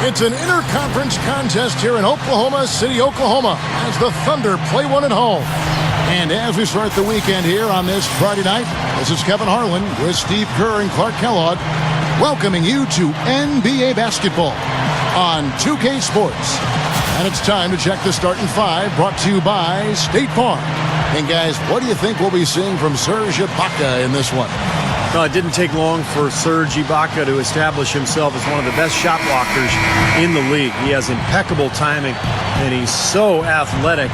It's an interconference contest here in Oklahoma City, Oklahoma, as the Thunder play one at home. And as we start the weekend here on this Friday night, this is Kevin Harlan with Steve Kerr and Clark Kellogg, welcoming you to NBA basketball on 2K Sports. And it's time to check the starting five, brought to you by State Farm. And guys, what do you think we'll be seeing from Serge Ibaka in this one? Well, it didn't take long for Serge Ibaka to establish himself as one of the best shot blockers in the league. He has impeccable timing, and he's so athletic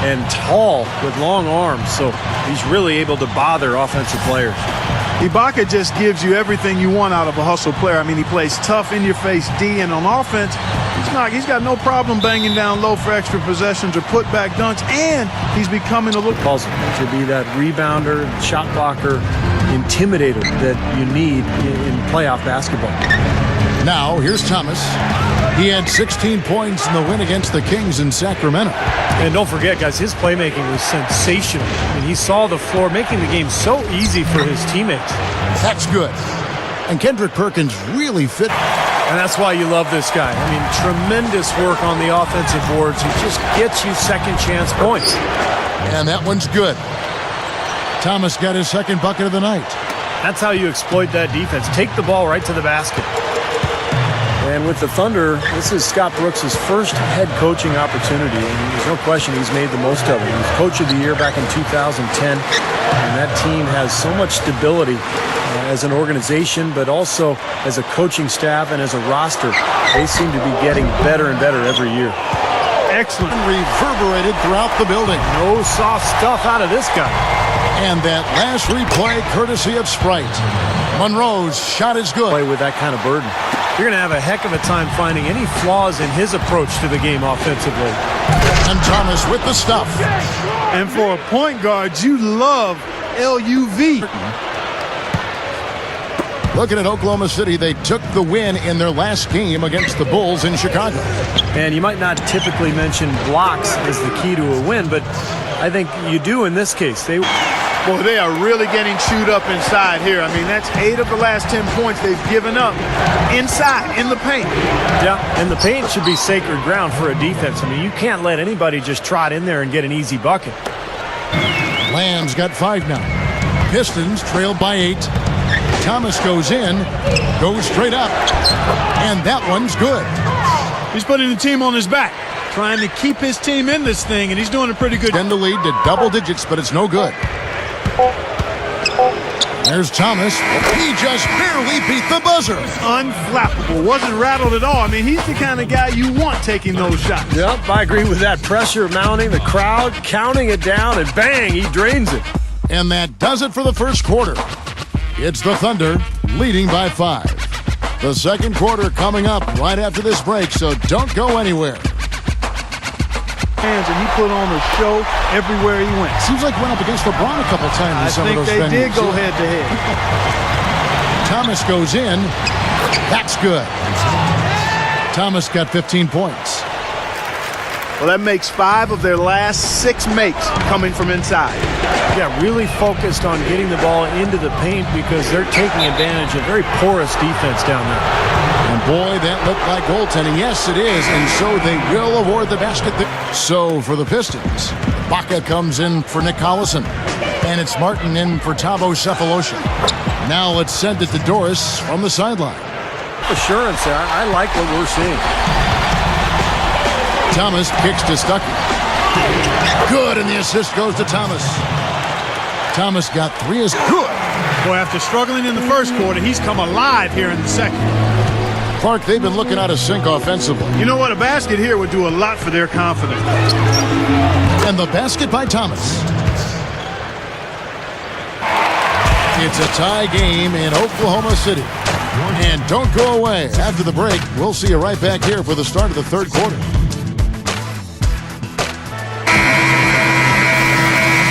and tall with long arms, so he's really able to bother offensive players. Ibaka just gives you everything you want out of a hustle player. I mean, he plays tough, in-your-face D, and on offense, he's got no problem banging down low for extra possessions or put-back dunks, and he's becoming a little... To be that rebounder, shot blocker, intimidator that you need in playoff basketball. Now, here's Thomas. He had 16 points in the win against the Kings in Sacramento. And don't forget, guys, his playmaking was sensational. I mean, he saw the floor, making the game so easy for his teammates. That's good. And Kendrick Perkins really fit. And that's why you love this guy. I mean, tremendous work on the offensive boards. He just gets you second chance points. And that one's good. Thomas got his second bucket of the night. That's how you exploit that defense. Take the ball right to the basket. And with the Thunder, this is Scott Brooks' first head coaching opportunity. And there's no question he's made the most of it. He was Coach of the Year back in 2010. And that team has so much stability as an organization, but also as a coaching staff and as a roster. They seem to be getting better and better every year. Excellent. Reverberated throughout the building. No soft stuff out of this guy. And that last replay courtesy of Sprite. Monroe's shot is good. Play with that kind of burden. You're going to have a heck of a time finding any flaws in his approach to the game offensively. And Thomas with the stuff. And for a point guard, you love LUV. Looking at Oklahoma City, they took the win in their last game against the Bulls in Chicago. And you might not typically mention blocks as the key to a win, but I think you do in this case. Boy, they are really getting chewed up inside here. I mean, that's 8 of the last 10 points they've given up inside, in the paint. Yeah, and the paint should be sacred ground for a defense. I mean, you can't let anybody just trot in there and get an easy bucket. Lamb's got 5 now. Pistons trailed by 8. Thomas goes in, goes straight up, and that one's good. He's putting the team on his back, trying to keep his team in this thing, and he's doing a pretty good. Then the lead to double digits, but it's no good. There's Thomas. He just barely beat the buzzer. Unflappable. Wasn't rattled at all. I mean, he's the kind of guy you want taking those shots. Yep, I agree with that. Pressure mounting, the crowd counting it down, and bang, he drains it. And that does it for the first quarter. It's the Thunder leading by 5. The second quarter coming up right after this break, so don't go anywhere. And he put on a show everywhere he went. Seems like went up against LeBron a couple times in some of those venues. I think they did go head-to-head. Thomas goes in. That's good. Thomas got 15 points. Well, that makes 5 of their last 6 makes coming from inside. Yeah, really focused on getting the ball into the paint because they're taking advantage of very porous defense down there. And boy, that looked like goaltending. Yes, it is. And so they will award the basket. So for the Pistons, Baca comes in for Nick Collison. And it's Martin in for Tavo Cephalosha. Now let's send it to Doris from the sideline. Assurance there. I like what we're seeing. Thomas kicks to Stuckey. Good, and the assist goes to Thomas. Thomas got 3 is good. Boy, after struggling in the first quarter, he's come alive here in the second. Clark, they've been looking out of sync offensively. You know what? A basket here would do a lot for their confidence. And the basket by Thomas. It's a tie game in Oklahoma City. And don't go away. After the break, we'll see you right back here for the start of the third quarter.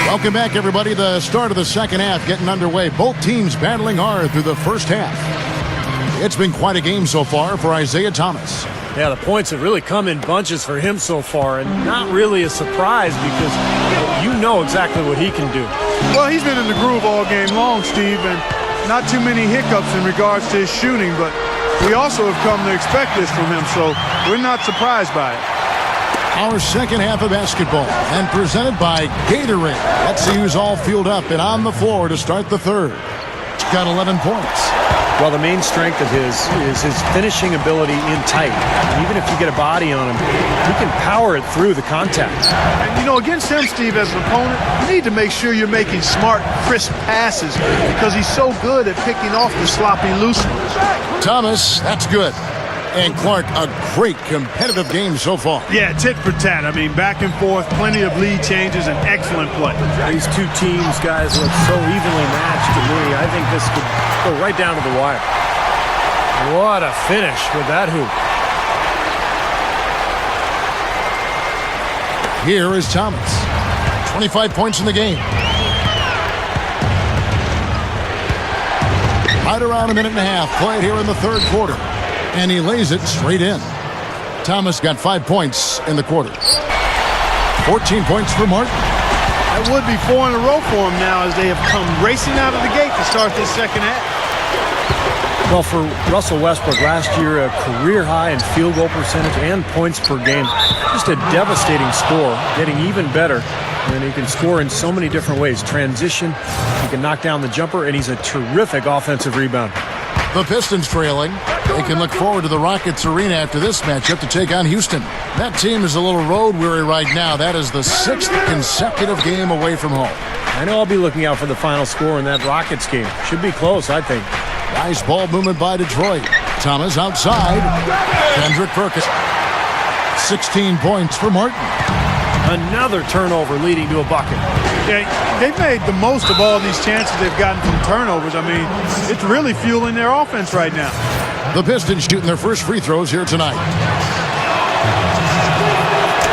Welcome back, everybody. The start of the second half getting underway. Both teams battling hard through the first half. It's been quite a game so far for Isaiah Thomas. Yeah, the points have really come in bunches for him so far, and not really a surprise because you know exactly what he can do. Well, he's been in the groove all game long, Steve, and not too many hiccups in regards to his shooting, but we also have come to expect this from him, so we're not surprised by it. Our second half of basketball, and presented by Gatorade. Let's see who's all fueled up and on the floor to start the third. He's got 11 points. Well, the main strength of his is his finishing ability in tight. And even if you get a body on him, he can power it through the contact. And, you know, against him, Steve, as an opponent, you need to make sure you're making smart, crisp passes because he's so good at picking off the sloppy loose ones. Thomas, that's good. And Clark, a great competitive game so far. Yeah, tit for tat. I mean, back and forth, plenty of lead changes, and excellent play. These two teams, guys, look so evenly matched to me. I think this could go right down to the wire. What a finish with that hoop. Here is Thomas. 25 points in the game. Right around a minute and a half played here in the third quarter. And he lays it straight in. Thomas got 5 points in the quarter. 14 points for Martin. That would be 4 in a row for him now as they have come racing out of the gate to start this second half. Well, for Russell Westbrook, last year a career high in field goal percentage and points per game. Just a devastating score, getting even better. And he can score in so many different ways. Transition, he can knock down the jumper, and he's a terrific offensive rebounder. The Pistons trailing. They can look forward to the Rockets arena after this matchup to take on Houston. That team is a little road weary right now. That is the 6th consecutive game away from home. I know I'll be looking out for the final score in that Rockets game. Should be close, I think. Nice ball movement by Detroit. Thomas outside. Kendrick Perkins. 16 points for Martin. Another turnover leading to a bucket. Yeah, they've made the most of all these chances they've gotten from turnovers. I mean, it's really fueling their offense right now. The Pistons shooting their first free throws here tonight.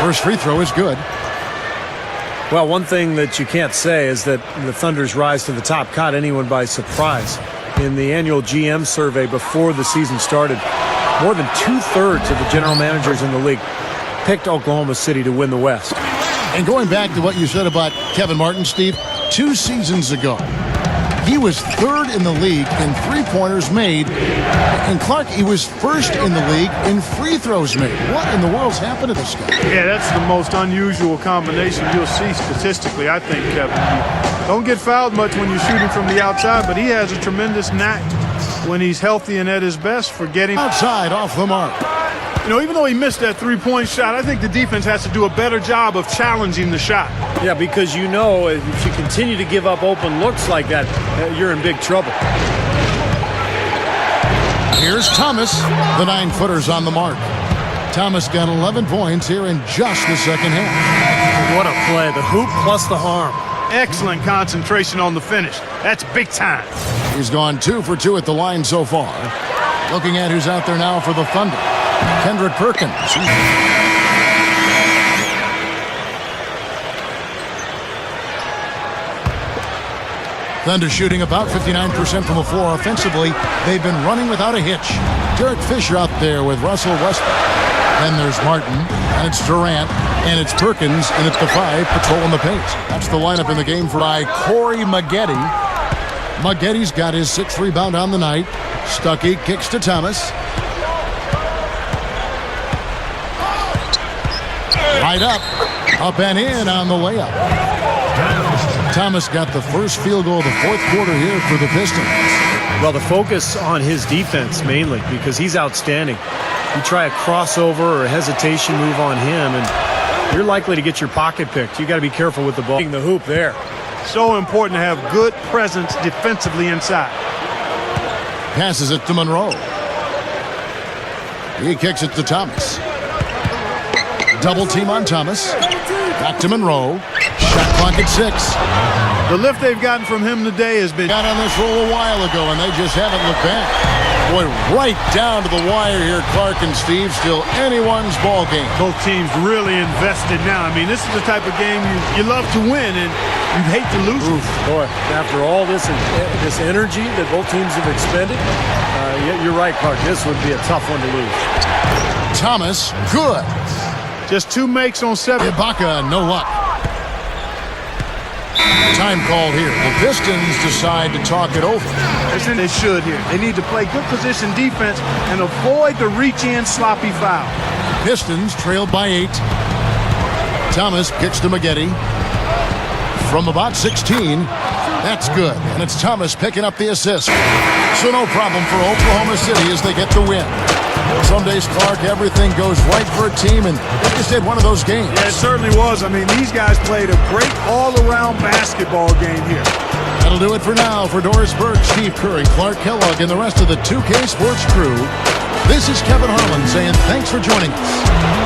First free throw is good. Well, one thing that you can't say is that the Thunder's rise to the top caught anyone by surprise. In the annual GM survey before the season started, more than 2/3 of the general managers in the league picked Oklahoma City to win the West. And going back to what you said about Kevin Martin, Steve, 2 seasons ago, he was 3rd in the league in three-pointers made. And Clark, he was 1st in the league in free throws made. What in the world's happened to this guy? Yeah, that's the most unusual combination you'll see statistically, I think, Kevin. You don't get fouled much when you're shooting from the outside, but he has a tremendous knack when he's healthy and at his best for getting Outside off the mark. You know, even though he missed that three-point shot, I think the defense has to do a better job of challenging the shot. Yeah, because you know if you continue to give up open looks like that, you're in big trouble. Here's Thomas. The 9-footer's on the mark. Thomas got 11 points here in just the second half. What a play. The hoop plus the harm. Excellent concentration on the finish. That's big time. He's gone 2 for 2 at the line so far. Looking at who's out there now for the Thunder. Kendrick Perkins. Thunder shooting about 59% from the floor offensively. They've been running without a hitch. Derek Fisher out there with Russell Westbrook. Then there's Martin, and it's Durant, and it's Perkins, and it's the 5 patrolling the paint. That's the lineup in the game for Corey Maggette. Maggette's got his 6th rebound on the night. Stuckey kicks to Thomas. Right up and in on the layup. Thomas got the first field goal of the fourth quarter here for the Pistons. Well, the focus on his defense mainly because he's outstanding. You try a crossover or a hesitation move on him, and you're likely to get your pocket picked. You got to be careful with the ball. The hoop there. So important to have good presence defensively inside. Passes it to Monroe. He kicks it to Thomas. Double team on Thomas. Back to Monroe. Shot clock at 6. The lift they've gotten from him today has been... Got on this roll a while ago, and they just haven't looked back. Boy, right down to the wire here, Clark and Steve. Still anyone's ball game. Both teams really invested now. I mean, this is the type of game you love to win, and you'd hate to lose it. Boy, after all this energy that both teams have expended, you're right, Clark. This would be a tough one to lose. Thomas, good. Just 2 makes on 7. Ibaka, no luck. Time called here. The Pistons decide to talk it over. They should here. They need to play good position defense and avoid the reach-in sloppy foul. Pistons trailed by 8. Thomas kicks to Maggette. From about 16. That's good. And it's Thomas picking up the assist. So no problem for Oklahoma City as they get the win. Some days, Clark, everything goes right for a team, and they just had one of those games. Yeah, it certainly was. I mean, these guys played a great all-around basketball game here. That'll do it for now. For Doris Burke, Steve Curry, Clark Kellogg, and the rest of the 2K Sports crew, this is Kevin Harlan saying thanks for joining us.